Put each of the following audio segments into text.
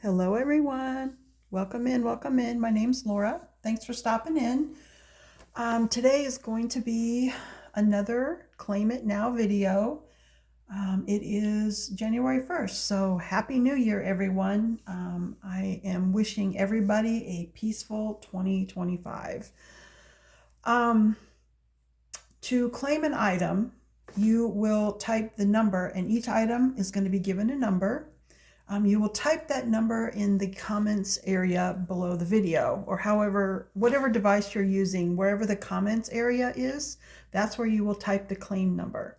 Hello, everyone. Welcome in, welcome in. My name's Laura. Thanks for stopping in. Today is going to be another Claim It Now video. It is January 1st, so Happy New Year, everyone. I am wishing everybody a peaceful 2025. To claim an item, you will type the number, and each item is going to be given a number. You will type that number in the comments area below the video, or whatever device you're using, wherever the comments area is, that's where you will type the claim number.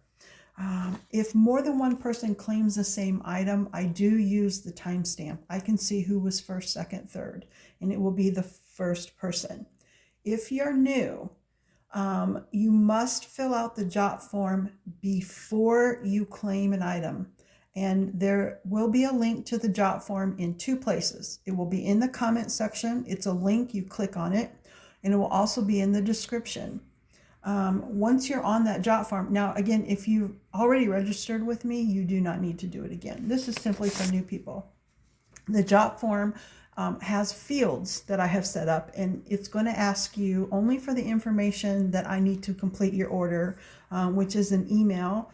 If more than one person claims the same item, I do use the timestamp. I can see who was first, second, third, and it will be the first person. If you're new, you must fill out the jot form before you claim an item. And there will be a link to the jot form in two places. It will be in the comment section. It's a link, you click on it, and it will also be in the description. Once you're on that jot form, now again, if you've already registered with me, you do not need to do it again. This is simply for new people. The jot form has fields that I have set up, and it's going to ask you only for the information that I need to complete your order, which is an email,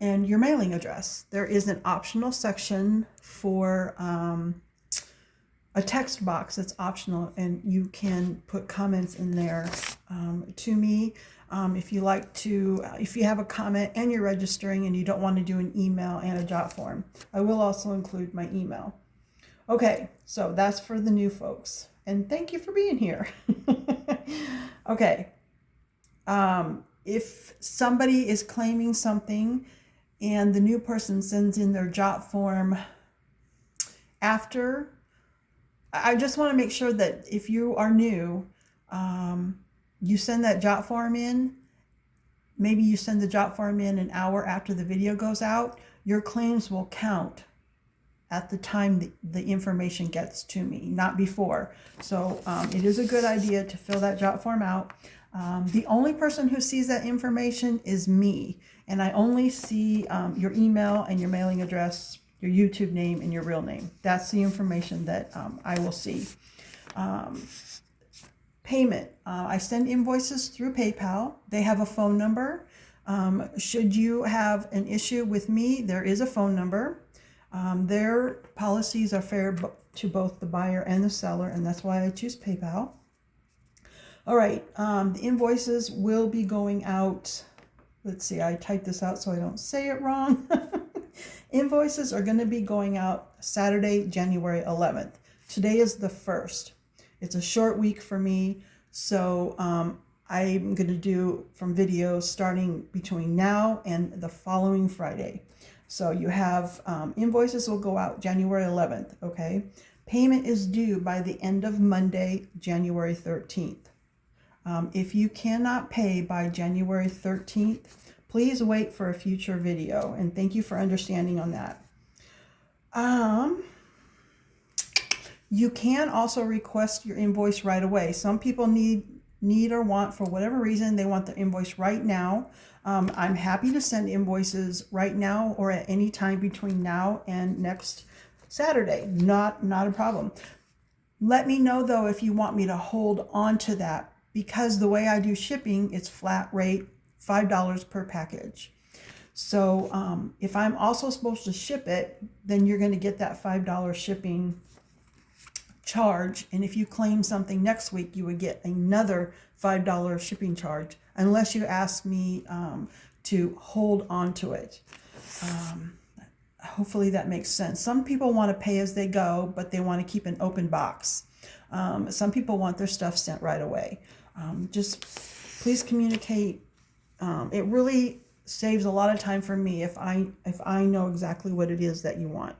and your mailing address. There is an optional section for a text box that's optional, and you can put comments in there to me. If you have a comment and you're registering and you don't want to do an email and a jot form, I will also include my email. Okay, so that's for the new folks. And thank you for being here. Okay. If somebody is claiming something and the new person sends in their jot form after, I just want to make sure that if you are new, you send that jot form in. Maybe you send the jot form in an hour after the video goes out. Your claims will count at the time the information gets to me, not before. So it is a good idea to fill that jot form out. The only person who sees that information is me, and I only see your email and your mailing address, your YouTube name, and your real name. That's the information that I will see. Payment. I send invoices through PayPal. They have a phone number. Should you have an issue with me, there is a phone number. Their policies are fair to both the buyer and the seller, and that's why I choose PayPal. All right, the invoices will be going out. Let's see, I typed this out so I don't say it wrong. Invoices are going to be going out Saturday, January 11th. Today is the 1st. It's a short week for me, so I'm going to do from videos starting between now and the following Friday. So you have invoices will go out January 11th, okay? Payment is due by the end of Monday, January 13th. If you cannot pay by January 13th, please wait for a future video, and thank you for understanding on that. You can also request your invoice right away. Some people need or want, for whatever reason, they want the invoice right now. I'm happy to send invoices right now or at any time between now and next Saturday. Not a problem. Let me know though if you want me to hold on to that, because the way I do shipping, it's flat rate, $5 per package. So if I'm also supposed to ship it, then you're going to get that $5 shipping charge, and if you claim something next week, you would get another $5 shipping charge, unless you ask me to hold on to it. Hopefully that makes sense. Some people want to pay as they go, but they want to keep an open box. Some people want their stuff sent right away. Just please communicate. It really saves a lot of time for me if I know exactly what it is that you want.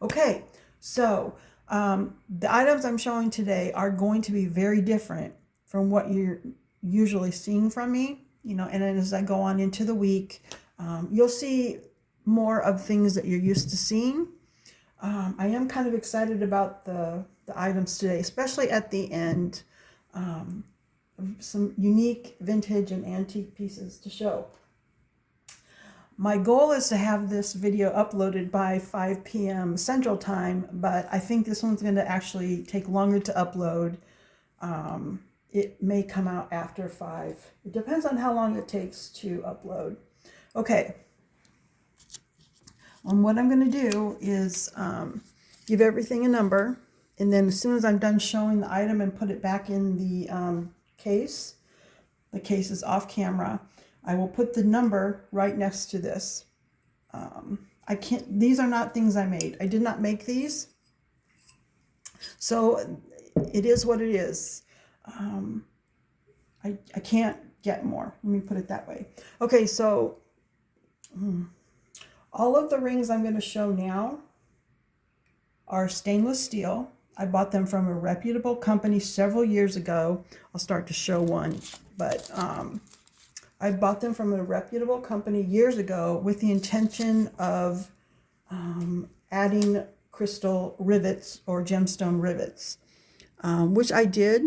Okay, so the items I'm showing today are going to be very different from what you're usually seeing from me, and then as I go on into the week, you'll see more of things that you're used to seeing. I am kind of excited about the items today, especially at the end. Some unique vintage and antique pieces to show. My goal is to have this video uploaded by 5 p.m. Central Time, but I think this one's going to actually take longer to upload. It may come out after 5. It depends on how long it takes to upload. Okay. What I'm going to do is give everything a number, and then as soon as I'm done showing the item and put it back in the case is off camera, I will put the number right next to this. These are not things I made. I did not make these. So it is what it is. I can't get more. Let me put it that way. Okay, so all of the rings I'm going to show now are stainless steel. I bought them from a reputable company several years ago. I'll start to show one, but I bought them from a reputable company years ago with the intention of adding crystal rivets or gemstone rivets, which I did.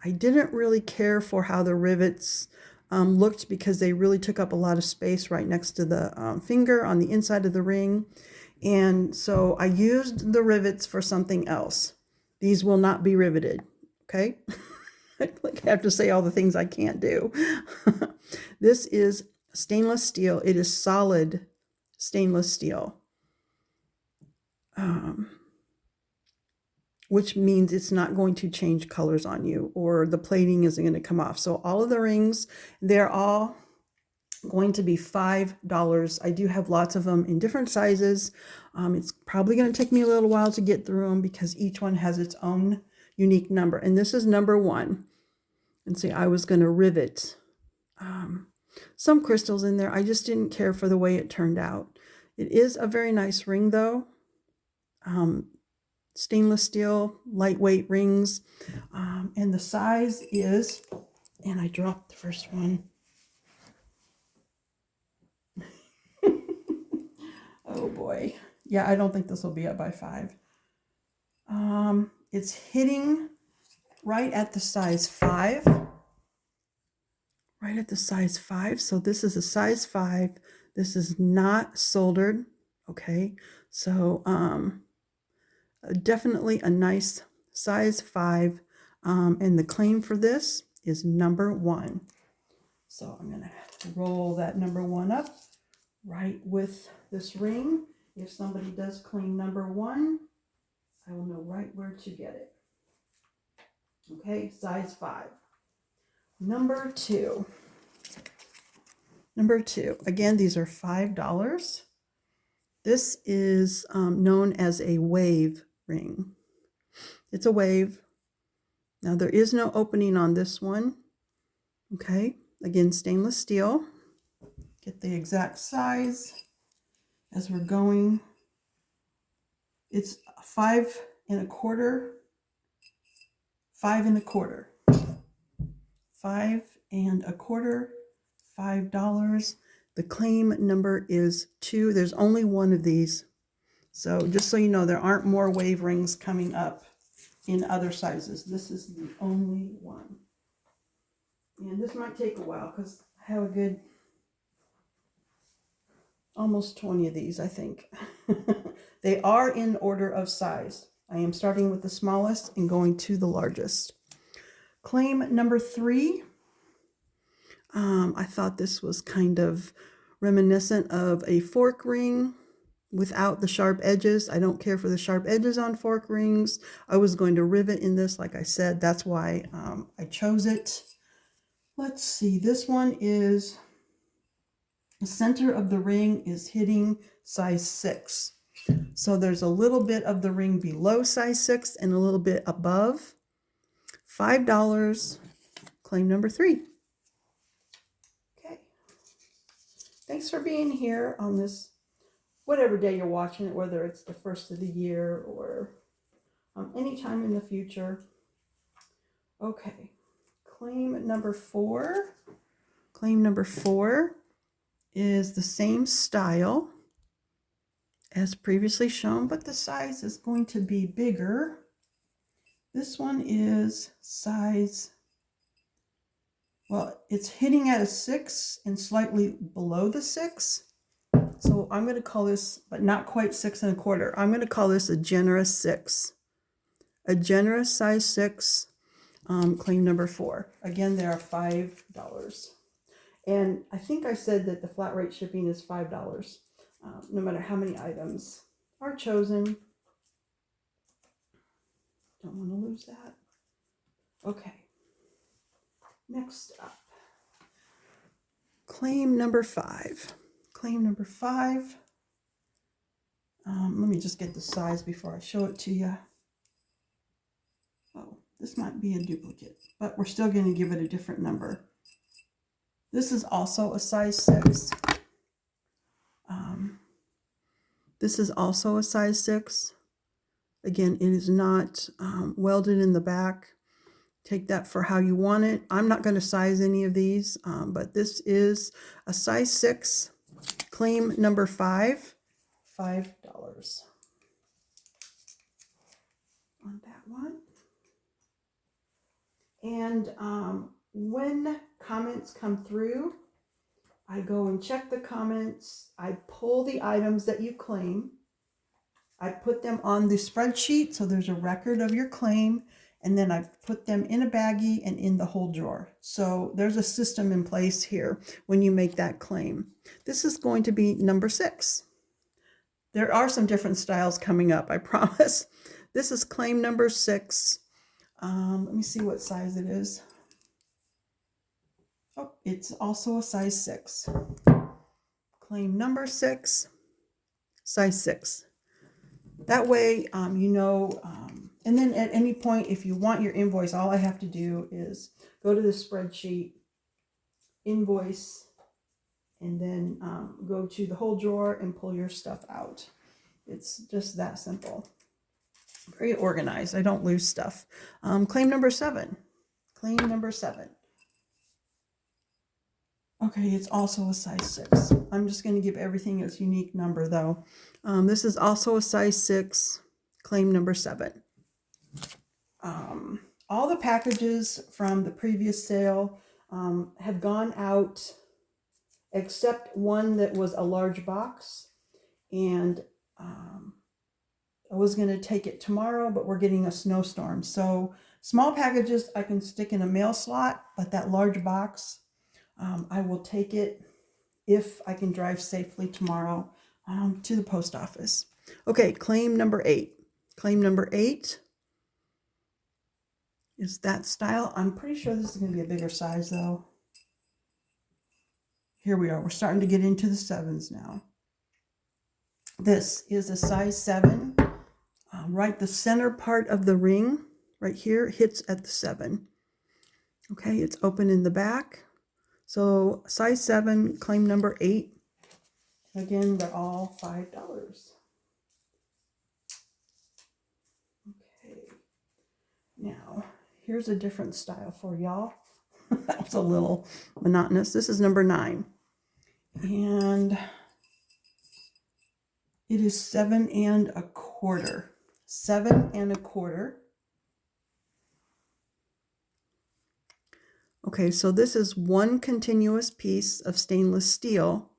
I didn't really care for how the rivets looked because they really took up a lot of space right next to the finger on the inside of the ring. And so I used the rivets for something else. These will not be riveted, okay? Like I have to say all the things I can't do. This is stainless steel. It is solid stainless steel, which means it's not going to change colors on you, or the plating isn't going to come off. So all of the rings, they're all going to be $5. I do have lots of them in different sizes. It's probably going to take me a little while to get through them because each one has its own unique number. And this is number 1. And see, I was going to rivet some crystals in there. I just didn't care for the way it turned out. It is a very nice ring though. Stainless steel, lightweight rings. And the size is, and I dropped the first one. Oh boy. Yeah, I don't think this will be up by 5. It's hitting right at the size 5. Right at the size 5. So this is a size 5. This is not soldered. Okay. So definitely a nice size 5. And the claim for this is number 1. So I'm going to roll that number 1 up right with this ring. If somebody does claim number 1, I will know right where to get it. Okay, size 5. Number 2. Number 2. Again, these are $5. This is known as a wave ring. It's a wave. Now there is no opening on this one. Okay, again, stainless steel. Get the exact size as we're going. It's 5 1/4. 5 1/4. 5 1/4. $5. The claim number is 2. There's only one of these. So just so you know, there aren't more wave rings coming up in other sizes. This is the only one. And this might take a while because I have a good almost 20 of these, I think. They are in order of size. I am starting with the smallest and going to the largest. Claim number 3. I thought this was kind of reminiscent of a fork ring without the sharp edges. I don't care for the sharp edges on fork rings. I was going to rivet in this, like I said. That's why I chose it. Let's see. This one is, the center of the ring is hitting size 6. So there's a little bit of the ring below size 6 and a little bit above. $5. Claim number 3. Okay. Thanks for being here on this, whatever day you're watching it, whether it's the first of the year or anytime in the future. Okay. Claim number 4. Claim number 4 is the same style as previously shown, but the size is going to be bigger. This one is size, well, it's hitting at a 6 and slightly below the 6. So I'm going to call this, but not quite 6 1/4. I'm going to call this a generous 6. A generous size 6, claim number 4. Again, they are $5. And I think I said that the flat rate shipping is $5, no matter how many items are chosen. Don't want to lose that. Okay. Next up, claim number 5. Claim number 5. Let me just get the size before I show it to you. Oh, this might be a duplicate, but we're still going to give it a different number. This is also a size 6. This is also a size 6. Again, it is not welded in the back. Take that for how you want it. I'm not going to size any of these, but this is a size 6. Claim number 5, $5 on that one. And when comments come through, I go and check the comments. I pull the items that you claim. I put them on the spreadsheet, so there's a record of your claim, and then I put them in a baggie and in the whole drawer. So there's a system in place here when you make that claim. This is going to be number 6. There are some different styles coming up, I promise. This is claim number 6. Let me see what size it is. Oh, it's also a size 6. Claim number 6, size 6. That way, you know, and then at any point, if you want your invoice, all I have to do is go to the spreadsheet, invoice, and then go to the whole drawer and pull your stuff out. It's just that simple. Very organized. I don't lose stuff. Claim number 7. Claim number 7. Okay, it's also a size 6. I'm just going to give everything its unique number, though. This is also a size 6. Claim number 7. All the packages from the previous sale have gone out, except one that was a large box. And I was going to take it tomorrow, but we're getting a snowstorm. So small packages I can stick in a mail slot, but that large box, I will take it if I can drive safely tomorrow to the post office. Okay, claim number 8. Claim number 8 is that style. I'm pretty sure this is going to be a bigger size, though. Here we are. We're starting to get into the 7s now. This is a size 7. Right, the center part of the ring right here hits at the 7. Okay, it's open in the back. So size 7, claim number 8. Again, they're all $5. Okay, now here's a different style for y'all. That was a little monotonous. This is number 9. And it is 7 1/4. 7 1/4. Okay, so this is one continuous piece of stainless steel.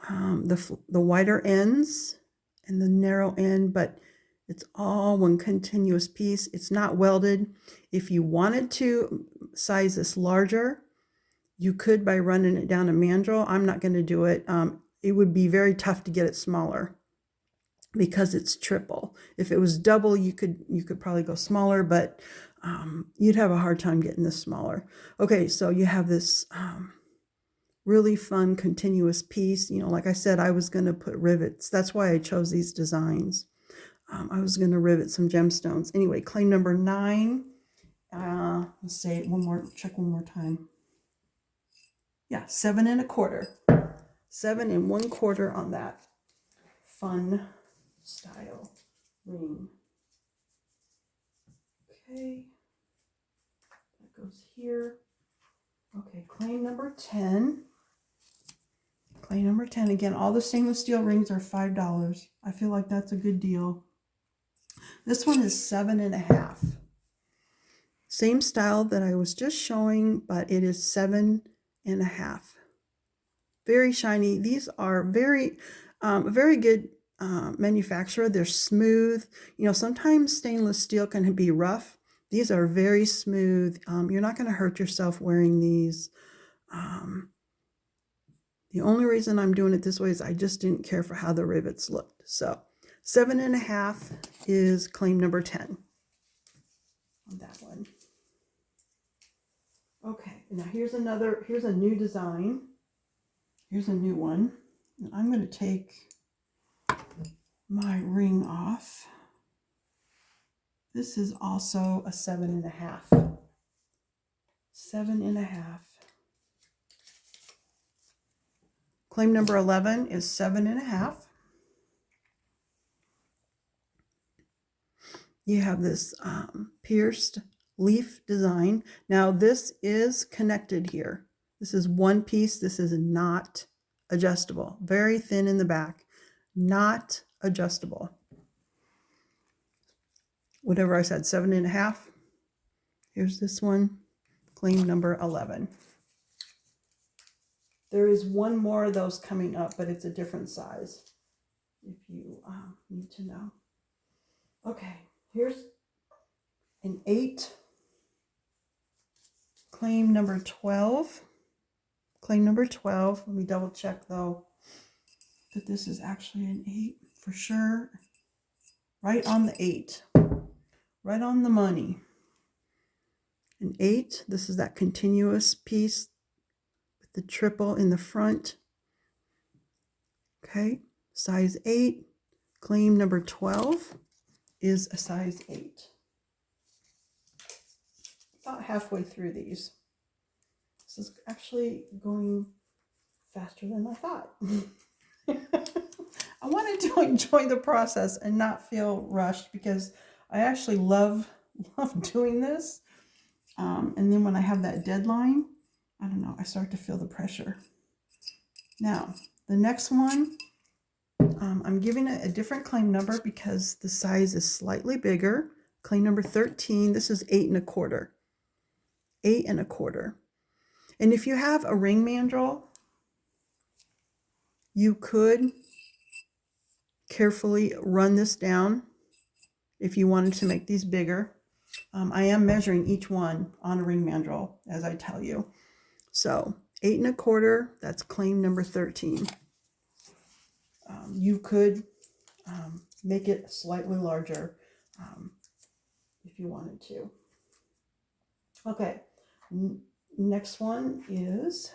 The wider ends and the narrow end, but it's all one continuous piece. It's not welded. If you wanted to size this larger, you could by running it down a mandrel. I'm not going to do it. It would be very tough to get it smaller because it's triple. If it was double, you could probably go smaller, but you'd have a hard time getting this smaller. Okay, so you have this really fun continuous piece. You know, like I said, I was going to put rivets. That's why I chose these designs. I was going to rivet some gemstones. Anyway, claim number 9. Let's say it one more. Check one more time. Yeah, 7 1/4. 7 1/4 on that fun style ring. Okay, that goes here. Okay, claim number 10. Claim number 10. Again, all the stainless steel rings are $5. I feel like that's a good deal. This one is 7 1/2. Same style that I was just showing, but it is 7 1/2. Very shiny. These are very good manufacturer. They're smooth. You know, sometimes stainless steel can be rough. These are very smooth. You're not going to hurt yourself wearing these. The only reason I'm doing it this way is I just didn't care for how the rivets looked. So 7.5 is claim number 10 on that one. Okay, now here's a new design. Here's a new one. And I'm going to take my ring off. This is also a 7.5. 7.5. Claim number 11 is 7.5. You have this pierced leaf design. Now this is connected here. This is one piece. This is not adjustable. Very thin in the back. Not adjustable. Whatever I said, 7.5. Here's this one. Claim number 11. There is one more of those coming up, but it's a different size, if you need to know. Okay, here's an 8. Claim number 12. Claim number 12. Let me double check, though, that this is actually an 8 for sure. Right on the 8. Right on the money. An 8. This is that continuous piece. The triple in the front. Okay, size 8. Claim number 12 is a size 8. About halfway through these. This is actually going faster than I thought. I wanted to enjoy the process and not feel rushed because I actually love doing this. And then when I have that deadline, I don't know, I start to feel the pressure. Now, the next one, I'm giving it a different claim number because the size is slightly bigger. Claim number 13, this is 8.25. 8.25. And if you have a ring mandrel, you could carefully run this down if you wanted to make these bigger. I am measuring each one on a ring mandrel, as I tell you. So 8.25, that's claim number 13. You could make it slightly larger if you wanted to. Okay, next one is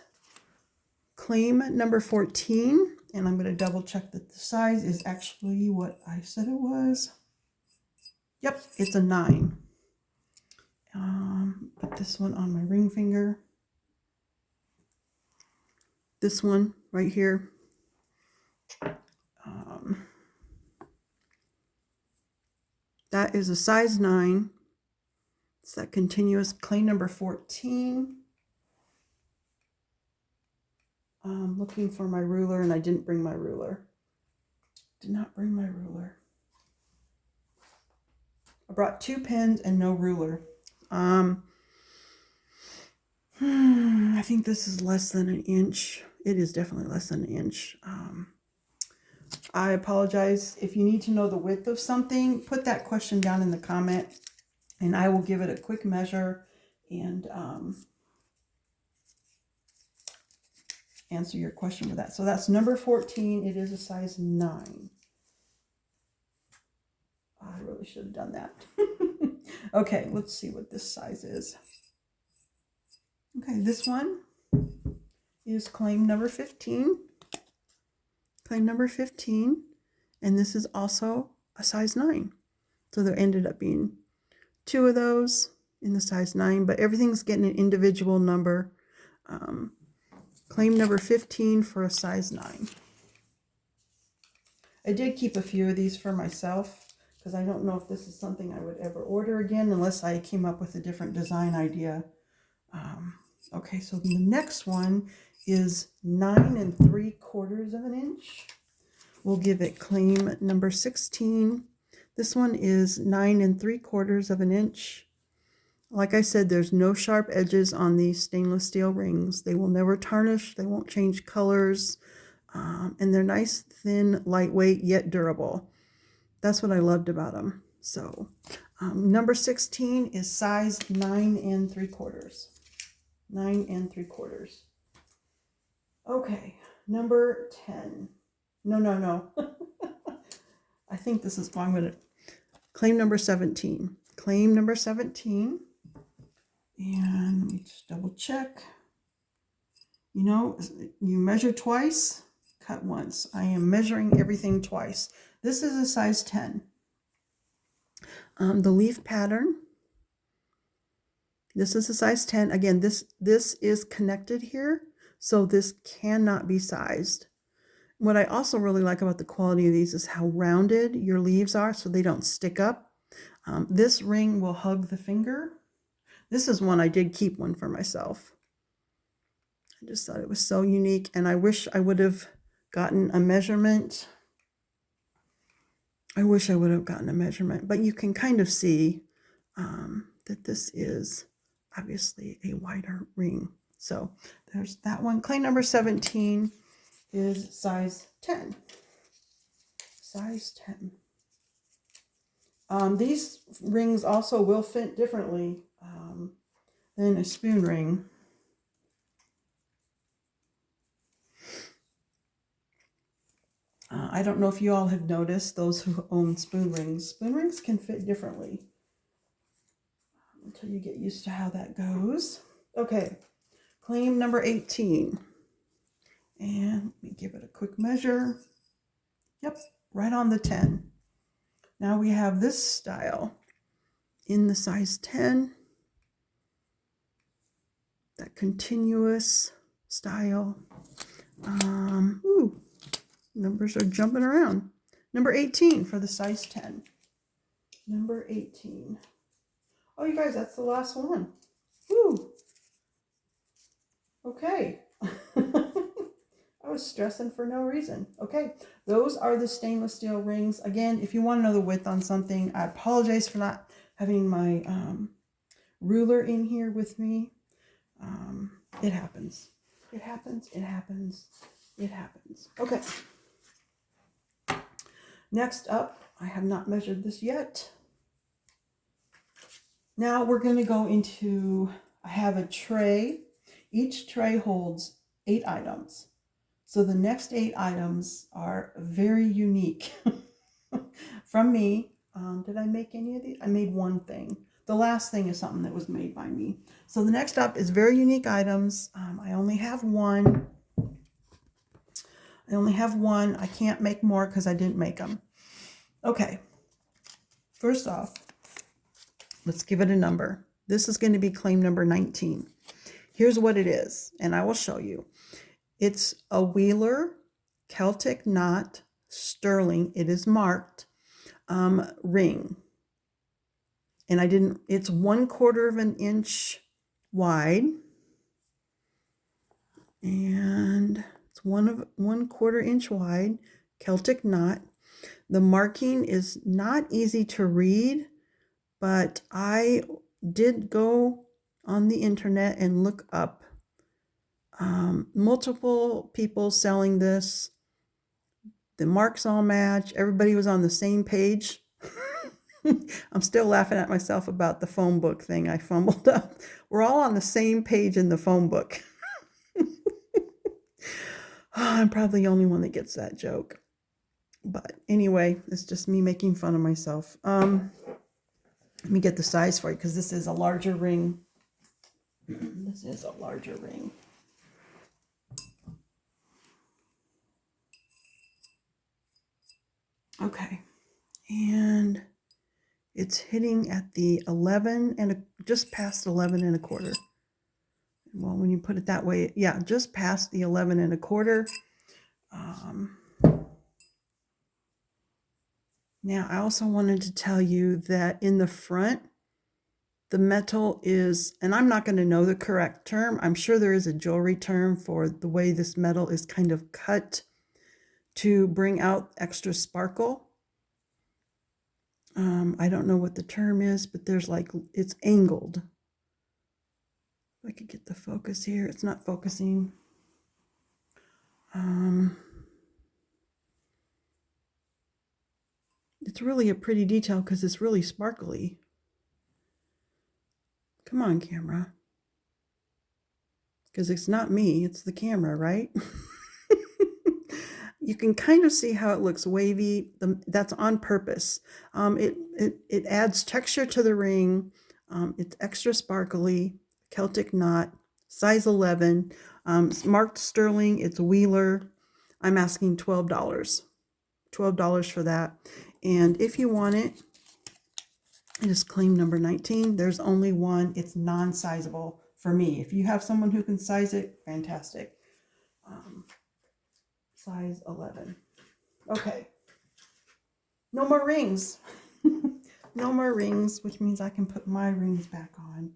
claim number 14, and I'm going to double check that the size is actually what I said it was. Yep, it's a 9. Put this one on my ring finger. This one right here. That is a size 9. It's that continuous. Claim number 14. I'm looking for my ruler and I didn't bring my ruler. Did not bring my ruler. I brought 2 pens and no ruler. I think this is less than an inch. It is definitely less than an inch. I apologize. If you need to know the width of something, put that question down in the comment and I will give it a quick measure and answer your question with that. So that's number 14. It is a size 9. I really should have done that. Okay, let's see what this size is. Okay, this one is claim number 15. Claim number 15. And this is also a size 9. So there ended up being 2 of those in the size 9, but everything's getting an individual number. Claim number 15 for a size 9. I did keep a few of these for myself because I don't know if this is something I would ever order again unless I came up with a different design idea. Okay, so the next one is 9 3/4 of an inch. We'll give it claim number 16. This one is 9 3/4 of an inch. Like I said, there's no sharp edges on these stainless steel rings. They will never tarnish. They won't change colors. And they're nice, thin, lightweight, yet durable. That's what I loved about them. So number 16 is size 9 3/4. 9 3/4. Okay, number 10. No. I think this is, well, I'm going to claim number 17. Claim number 17. And let me just double check. You know, you measure twice, cut once. I am measuring everything twice. This is a size 10. The leaf pattern. This is a size 10. Again, this is connected here, so this cannot be sized. What I also really like about the quality of these is how rounded your leaves are, so they don't stick up. This ring will hug the finger. This is one I did keep one for myself. I just thought it was so unique, and I wish I would have gotten a measurement. But you can kind of see that this is obviously a wider ring. So there's that one. Claim number 17 is size 10. Size 10. These rings also will fit differently than a spoon ring. I don't know if you all have noticed, those who own spoon rings. Spoon rings can fit differently until you get used to how that goes. Okay, claim number 18. And let me give it a quick measure. Yep, right on the 10. Now we have this style in the size 10. That continuous style. Numbers are jumping around. Number 18 for the size 10. Number 18. Oh, you guys, that's the last one. Woo. Okay. I was stressing for no reason. Okay, those are the stainless steel rings. Again, if you want to know the width on something, I apologize for not having my ruler in here with me. It happens. It happens. Okay. Next up, I have not measured this yet. Now we're going to go into, I have a tray. Each tray holds 8 items. So the next 8 items are very unique from me. Did I make any of these? I made one thing. The last thing is something that was made by me. So the next up is very unique items. I only have one. I can't make more because I didn't make them. Okay. First off, let's give it a number. This is going to be claim number 19. Here's what it is, and I will show you. It's a Wheeler Celtic knot sterling. It is marked ring. And it's 1/4 of an inch wide. And it's 1/4 inch wide, Celtic knot. The marking is not easy to read, but I did go on the internet and look up multiple people selling this. The marks all match. Everybody was on the same page. I'm still laughing at myself about the phone book thing I fumbled up. We're all on the same page in the phone book. I'm probably the only one that gets that joke. But anyway, it's just me making fun of myself. Let me get the size for you because this is a larger ring. This is a larger ring. Okay. And it's hitting at the 11 and just past 11 1/4. Well, when you put it that way, yeah, just past the 11 1/4. Now, I also wanted to tell you that in the front, the metal is, and I'm not going to know the correct term. I'm sure there is a jewelry term for the way this metal is kind of cut to bring out extra sparkle. I don't know what the term is, but there's it's angled. If I could get the focus here, it's not focusing. It's really a pretty detail because it's really sparkly. Come on, camera. Because it's not me, it's the camera, right? You can kind of see how it looks wavy. That's on purpose. It adds texture to the ring. It's extra sparkly. Celtic knot, size 11. Marked sterling. It's Wheeler. I'm asking $12. $12 for that. And if you want it, it is claim number 19. There's only one. It's non-sizable for me. If you have someone who can size it, fantastic. Size 11. Okay. No more rings. No more rings, which means I can put my rings back on.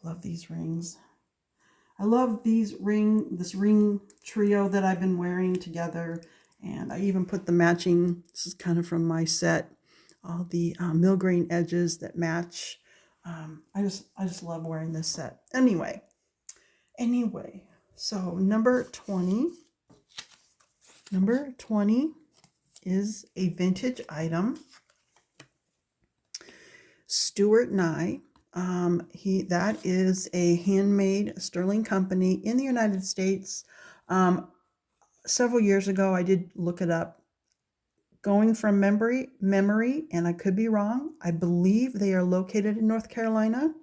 Love these rings. I love this ring trio that I've been wearing together. And I even put the matching, this is kind of from my set, all the mill-grain edges that match. I just love wearing this set. Anyway, so number 20 is a vintage item. Stuart Nye. That is a handmade sterling company in the United States. Several years ago, I did look it up. Going from memory, and I could be wrong. I believe they are located in North Carolina.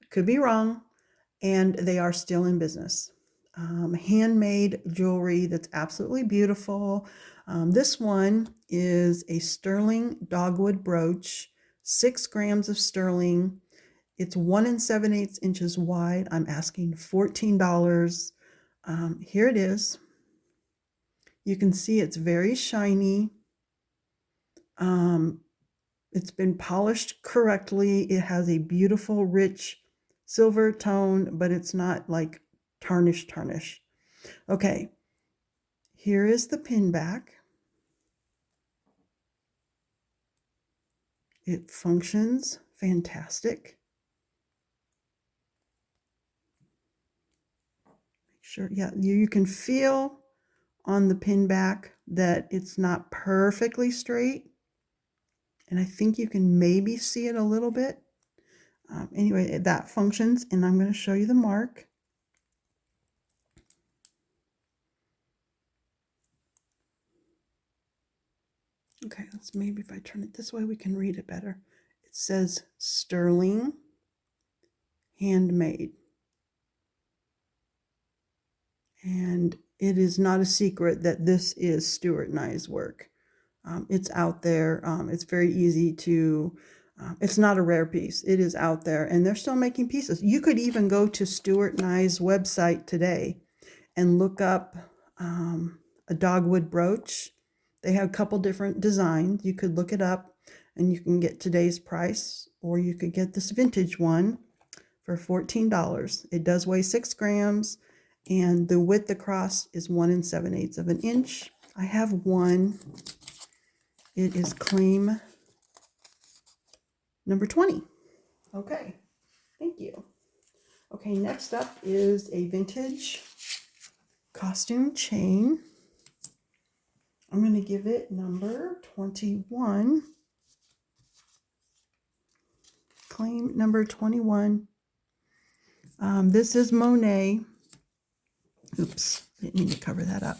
Could be wrong, and they are still in business. Handmade jewelry that's absolutely beautiful. This one is a sterling dogwood brooch, 6 grams of sterling. It's 1 7/8 inches wide. I'm asking $14. Here it is. You can see it's very shiny. It's been polished correctly. It has a beautiful, rich silver tone, but it's not like tarnish. Okay, here is the pin back. It functions fantastic. Make sure, yeah, you can feel on the pin back that it's not perfectly straight. And I think you can maybe see it a little bit. Anyway, that functions, and I'm going to show you the mark. Okay, maybe if I turn it this way, we can read it better. It says sterling handmade. And it is not a secret that this is Stuart Nye's work. It's out there. It's very easy to, it's not a rare piece. It is out there, and they're still making pieces. You could even go to Stuart Nye's website today and look up a dogwood brooch. They have a couple different designs. You could look it up and you can get today's price, or you could get this vintage one for $14. It does weigh 6 grams, and the width across is 1 7/8 of an inch. I have one. It is claim number 20. Okay, thank you. Okay, next up is a vintage costume chain. I'm going to give it number 21. Claim number 21. This is Monet. Oops, didn't mean to cover that up.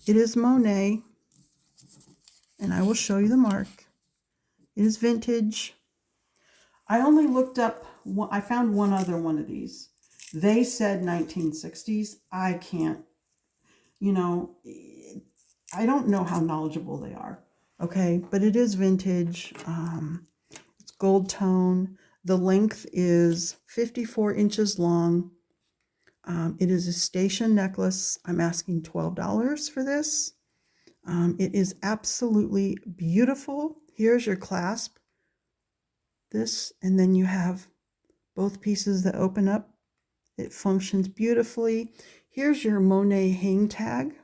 It is Monet, and I will show you the mark. It is vintage. I only looked up, I found one other one of these. They said 1960s. I can't, I don't know how knowledgeable they are. Okay, but it is vintage. It's gold tone. The length is 54 inches long. It is a station necklace. I'm asking $12 for this. It is absolutely beautiful. Here's your clasp. This, and then you have both pieces that open up. It functions beautifully. Here's your Monet hang tag.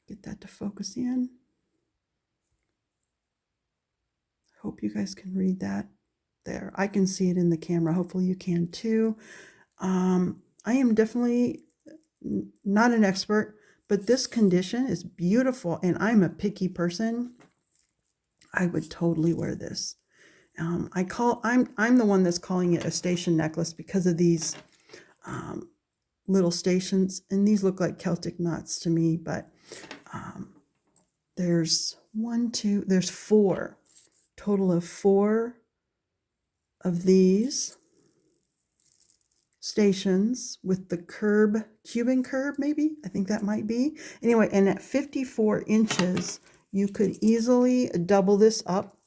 Get that to focus in. hope you guys can read that there. I can see it in the camera. Hopefully you can too. I am definitely not an expert, but this condition is beautiful, and I'm a picky person. I would totally wear this. I'm the one that's calling it a station necklace because of these little stations, and these look like Celtic knots to me, but there's there's 4, total of 4 of these stations with the Cuban curb, maybe, I think that might be. Anyway, and at 54 inches, you could easily double this up.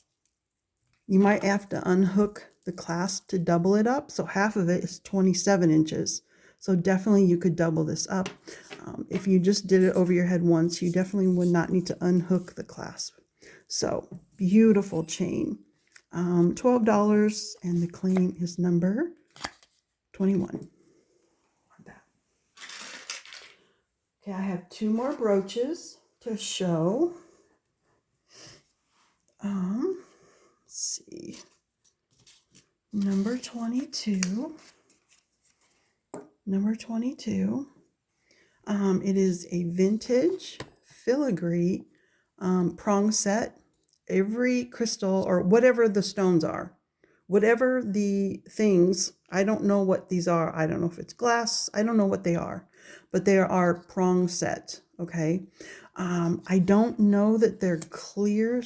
You might have to unhook the clasp to double it up. So half of it is 27 inches. So definitely you could double this up. If you just did it over your head once, you definitely would not need to unhook the clasp. So beautiful chain. $12, and the claim is number 21. Okay, I have 2 more brooches to show. Let's see. Number 22. Number 22. It is a vintage filigree prong set. Every crystal, or whatever the stones are, whatever the things, I don't know what these are. I don't know if it's glass. I don't know what they are, but they are prong set. Okay. I don't know that they're clear.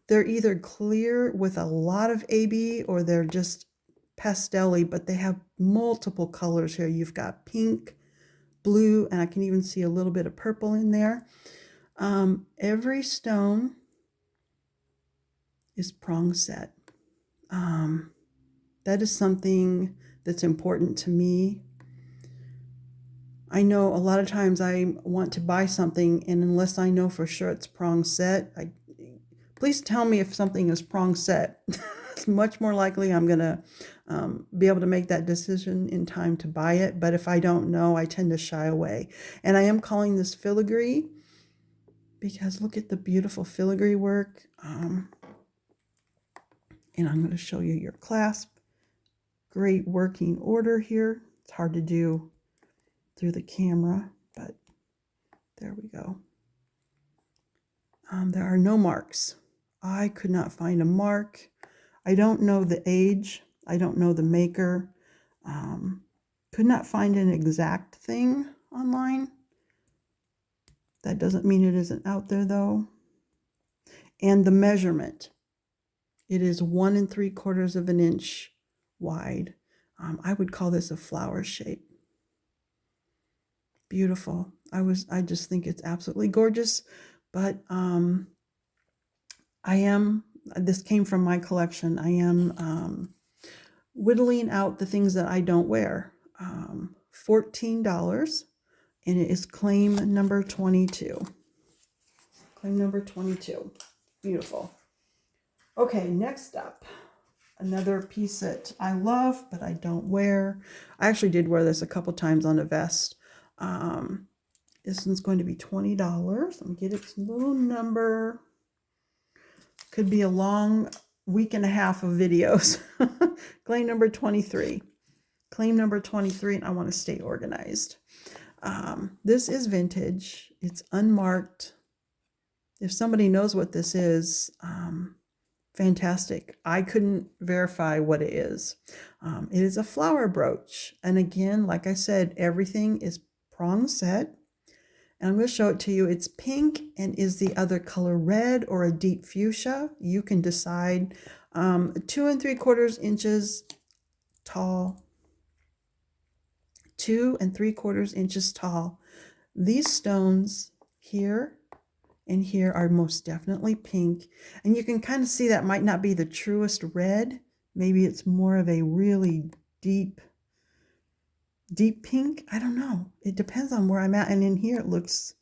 They're either clear with a lot of AB, or they're just pastel-y, but they have multiple colors here. You've got pink, blue, and I can even see a little bit of purple in there. Every stone is prong set. That is something that's important to me. I know a lot of times I want to buy something, and unless I know for sure it's prong set, please tell me if something is prong set. It's much more likely I'm going to be able to make that decision in time to buy it. But if I don't know, I tend to shy away. And I am calling this filigree because look at the beautiful filigree work. And I'm going to show you your clasp. Great working order here. It's hard to do through the camera, but there we go. There are no marks. I could not find a mark. I don't know the age. I don't know the maker. Could not find an exact thing online. That doesn't mean it isn't out there though. And the measurement. It is 1 3/4 of an inch wide. I would call this a flower shape. Beautiful. I just think it's absolutely gorgeous. But this came from my collection. I am whittling out the things that I don't wear. $14, and it is claim number 22. Claim number 22. Beautiful. Okay, next up, another piece that I love, but I don't wear. I actually did wear this a couple times on a vest. This one's going to be $20. Let me get its little number. Could be a long week and a half of videos. Claim number 23. Claim number 23, and I want to stay organized. This is vintage. It's unmarked. If somebody knows what this is, fantastic. I couldn't verify what it is. It is a flower brooch. And again, like I said, everything is prong set. And I'm going to show it to you. It's pink, and is the other color red or a deep fuchsia? You can decide. 2 3/4 inches tall. 2 3/4 inches tall. These stones here and here are most definitely pink. And you can kind of see that might not be the truest red. Maybe it's more of a really deep pink. I don't know. It depends on where I'm at. And in here it looks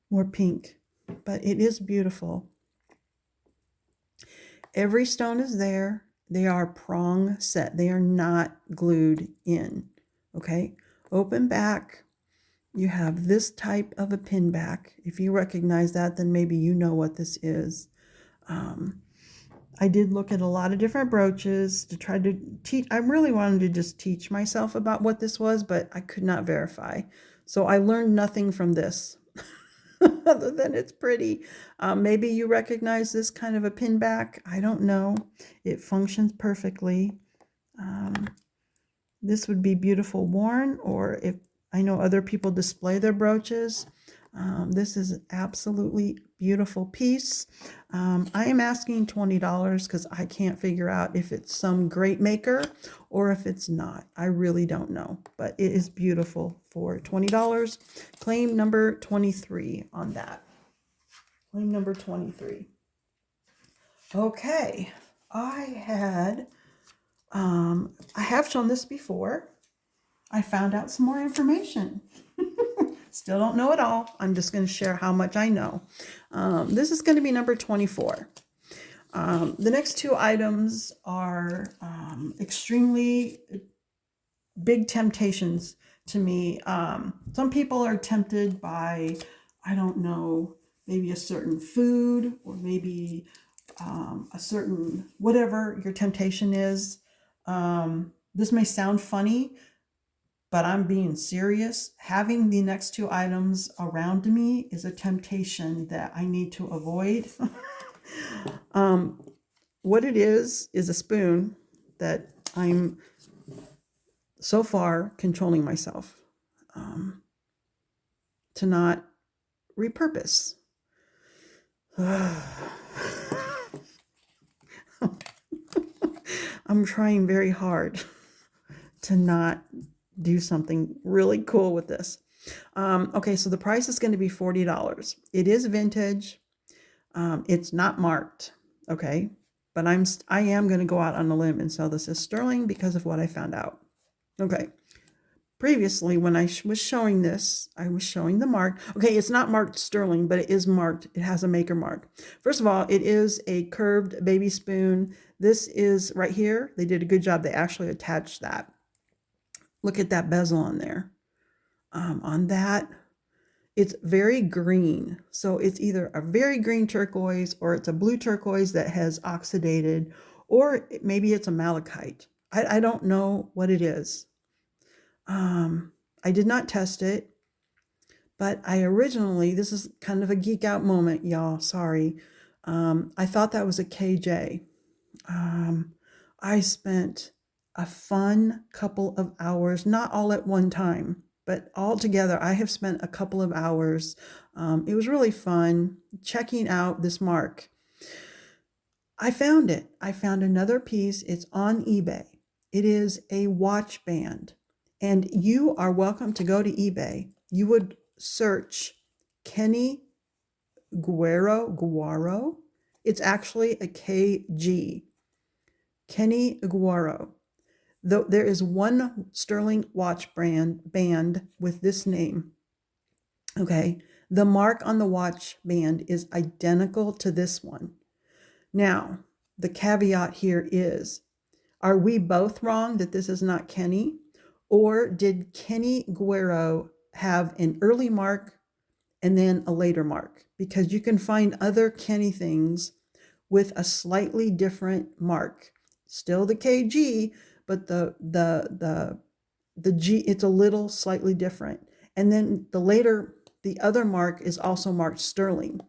more pink, but it is beautiful. Every stone is there. They are prong set. They are not glued in. Okay. Open back. You have this type of a pin back. If you recognize that, then maybe you know what this is. I did look at a lot of different brooches to try to teach. I really wanted to just teach myself about what this was, but I could not verify. So I learned nothing from this other than it's pretty. Maybe you recognize this kind of a pin back. I don't know. It functions perfectly. This would be beautiful worn, or if I know other people display their brooches. This is an absolutely beautiful piece. I am asking $20 because I can't figure out if it's some great maker or if it's not. I really don't know, but it is beautiful for $20. Claim number 23 on that. Claim number 23. Okay, I have shown this before. I found out some more information. Still don't know it all. I'm just going to share how much I know. This is going to be number 24. The next two items are extremely big temptations to me. Some people are tempted by, I don't know, maybe a certain food or maybe a certain, whatever your temptation is. This may sound funny, but I'm being serious. Having the next two items around me is a temptation that I need to avoid. What it is a spoon that I'm so far controlling myself to not repurpose. I'm trying very hard to not do something really cool with this. Okay, so the price is going to be $40. It is vintage. It's not marked. Okay, but I am going to go out on a limb and sell this as sterling because of what I found out. Okay. Previously, when I was showing this, I was showing the mark. Okay, it's not marked sterling, but it is marked. It has a maker mark. First of all, it is a curved baby spoon. This is right here. They did a good job. They actually attached that. Look at that bezel on there. On that, it's very green. So it's either a very green turquoise or it's a blue turquoise that has oxidated, or maybe it's a malachite. I don't know what it is. I did not test it, but I originally, this is kind of a geek out moment, y'all, sorry. I thought that was a KJ. I spent a fun couple of hours, not all at one time, but all together. I have spent a couple of hours. It was really fun checking out this mark. I found it. I found another piece. It's on eBay. It is a watch band. And you are welcome to go to eBay. You would search Kenny Guaro. It's actually a KG. Kenny Guaro. Though there is one sterling watch band with this name. Okay. The mark on the watch band is identical to this one. Now, the caveat here is, are we both wrong that this is not Kenny? Or did Kenny Guerrero have an early mark and then a later mark? Because you can find other Kenny things with a slightly different mark. Still the KG, but the G, it's a little slightly different. And then the other mark is also marked sterling.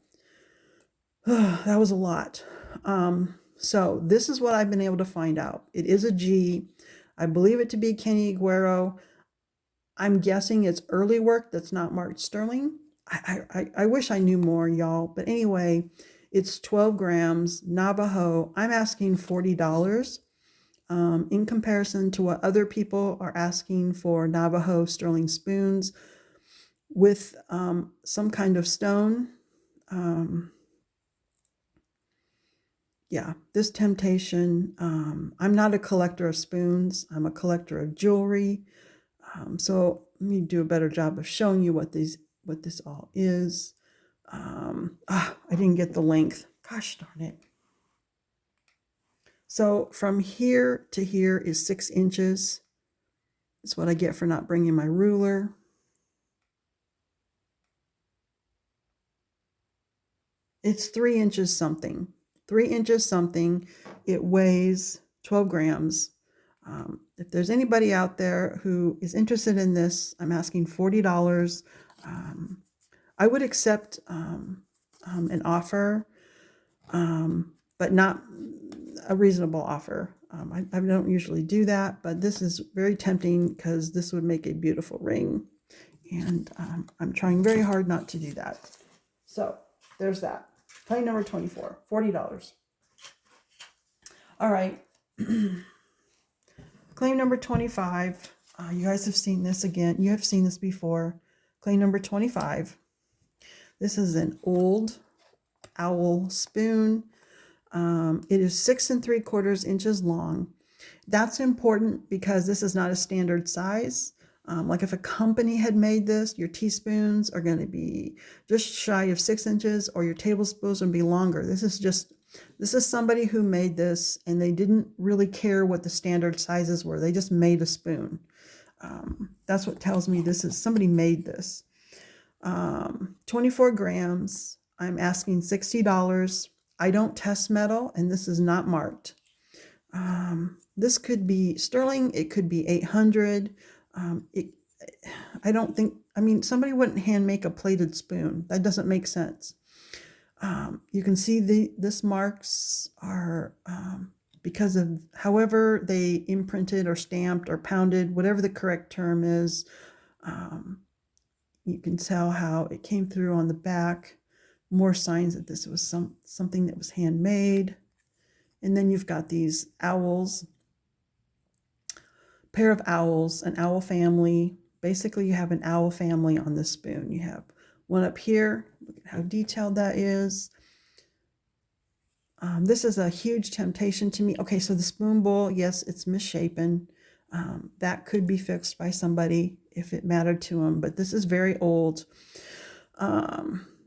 That was a lot. So this is what I've been able to find out. It is a G. I believe it to be Kenny Guerrero. I'm guessing it's early work that's not marked sterling. I wish I knew more, y'all. But anyway, it's 12 grams, Navajo. I'm asking $40 in comparison to what other people are asking for Navajo sterling spoons with some kind of stone. Yeah, this temptation, I'm not a collector of spoons. I'm a collector of jewelry. So let me do a better job of showing you what this all is. I didn't get the length. Gosh darn it. So from here to here is 6 inches. That's what I get for not bringing my ruler. It's 3 inches something. 3 inches something. It weighs 12 grams. If there's anybody out there who is interested in this, I'm asking $40. I would accept an offer, but not a reasonable offer. I don't usually do that, but this is very tempting because this would make a beautiful ring. And I'm trying very hard not to do that. So there's that. Claim number 24, $40. All right. Claim number 25. You guys have seen this again. You have seen this before. Claim number 25. This is an old owl spoon. It is 6 3/4 inches long. That's important because this is not a standard size. Like if a company had made this, your teaspoons are going to be just shy of 6 inches, or your tablespoons would be longer. This is somebody who made this, and they didn't really care what the standard sizes were. They just made a spoon. That's what tells me this is somebody made this. 24 grams. I'm asking $60. I don't test metal, and this is not marked. This could be sterling. It could be 800. I don't think, I mean, somebody wouldn't hand make a plated spoon. That doesn't make sense. You can see this marks are because of however they imprinted or stamped or pounded, whatever the correct term is. You can tell how it came through on the back. More signs that this was something that was handmade. And then you've got these owls, pair of owls, an owl family. Basically, you have an owl family on this spoon. You have one up here. Look at how detailed that is. This is a huge temptation to me. Okay, so the spoon bowl, yes, it's misshapen. That could be fixed by somebody if it mattered to them, but this is very old.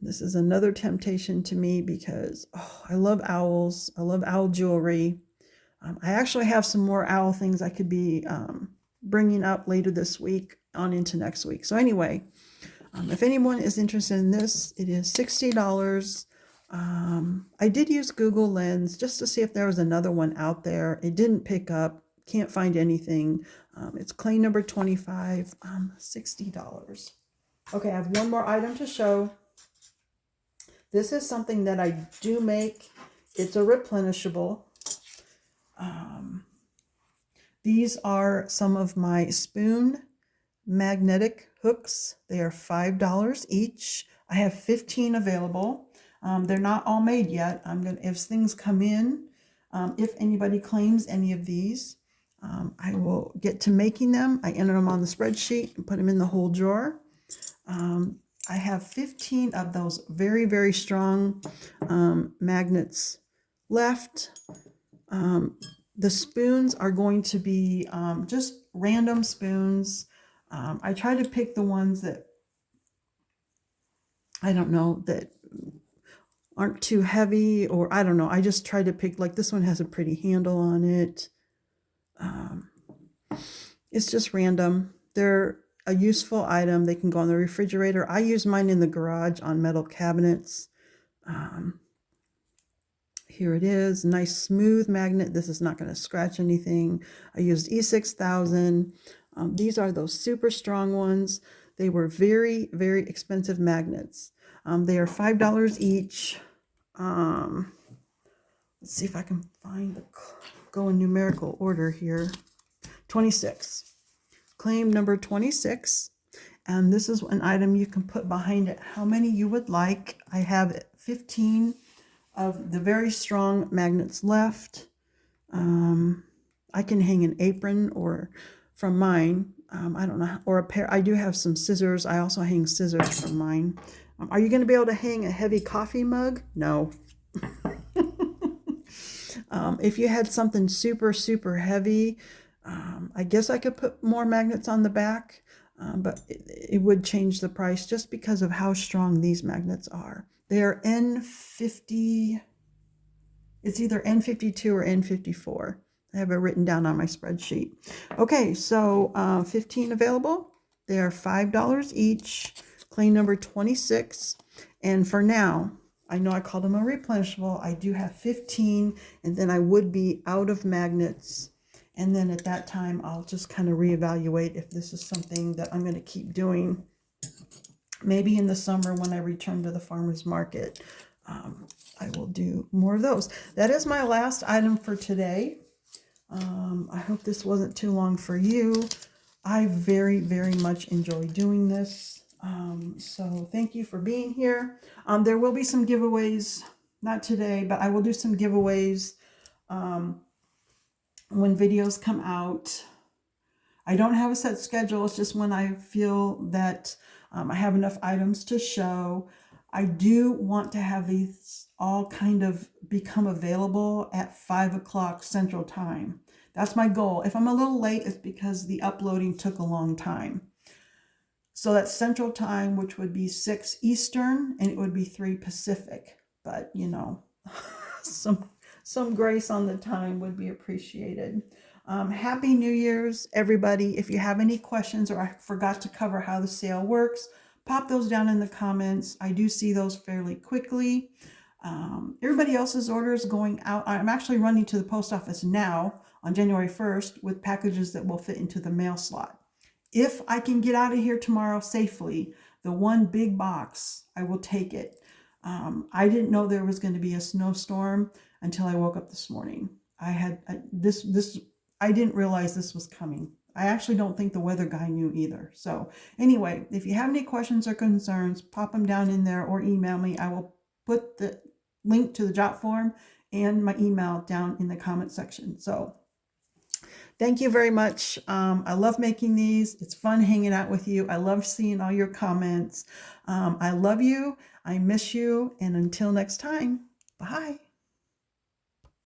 This is another temptation to me because I love owls. I love owl jewelry. I actually have some more owl things I could be bringing up later this week on into next week. So anyway, if anyone is interested in this, it is $60. I did use Google Lens just to see if there was another one out there. It didn't pick up. Can't find anything. It's claim number 25, $60. Okay, I have one more item to show. This is something that I do make. It's a replenishable. These are some of my spoon magnetic hooks. They are $5 each. I have 15 available. They're not all made yet. If things come in, if anybody claims any of these, I will get to making them. I enter them on the spreadsheet and put them in the whole drawer. I have 15 of those very, very strong magnets left. The spoons are going to be just random spoons. I try to pick the ones that, I don't know, that aren't too heavy, or I don't know. I just try to pick, like this one has a pretty handle on it. It's just random. They're a useful item. They can go on the refrigerator. I use mine in the garage on metal cabinets. Here it is, nice smooth magnet. This is not going to scratch anything. I used E6000. These are those super strong ones. They were very, very expensive magnets. They are $5 each. Let's see if I can find go in numerical order here. 26. Claim number 26. And this is an item you can put behind it how many you would like. I have 15 of the very strong magnets left. I can hang an apron or from mine. I don't know, or a pair. I do have some scissors. I also hang scissors from mine. Are you going to be able to hang a heavy coffee mug? No. If you had something super, super heavy, I guess I could put more magnets on the back, but it would change the price just because of how strong these magnets are. They are N50, it's either N52 or N54. I have it written down on my spreadsheet. Okay, so 15 available. They are $5 each. Claim number 26. And for now, I know I called them a replenishable. I do have 15, and then I would be out of magnets. And then at that time, I'll just kind of reevaluate if this is something that I'm going to keep doing. Maybe in the summer when I return to the farmer's market, I will do more of those. That is my last item for today. I hope this wasn't too long for you. I very, very much enjoy doing this. So thank you for being here. There will be some giveaways, not today, but I will do some giveaways when videos come out. I don't have a set schedule. It's just when I feel that I have enough items to show. I do want to have these all kind of become available at 5 o'clock Central Time. That's my goal. If I'm a little late, it's because the uploading took a long time. So that's Central Time, which would be 6 Eastern, and it would be 3 Pacific. But, you know, some grace on the time would be appreciated. Happy New Year's, everybody. If you have any questions or I forgot to cover how the sale works, pop those down in the comments. I do see those fairly quickly. Everybody else's orders going out. I'm actually running to the post office now on January 1st with packages that will fit into the mail slot. If I can get out of here tomorrow safely, the one big box, I will take it. I didn't know there was going to be a snowstorm until I woke up this morning. I didn't realize this was coming. I actually don't think the weather guy knew either. So anyway, if you have any questions or concerns, pop them down in there or email me. I will put the link to the jot form and my email down in the comment section. So thank you very much. I love making these. It's fun hanging out with you. I love seeing all your comments. I love you. I miss you. And until next time, bye.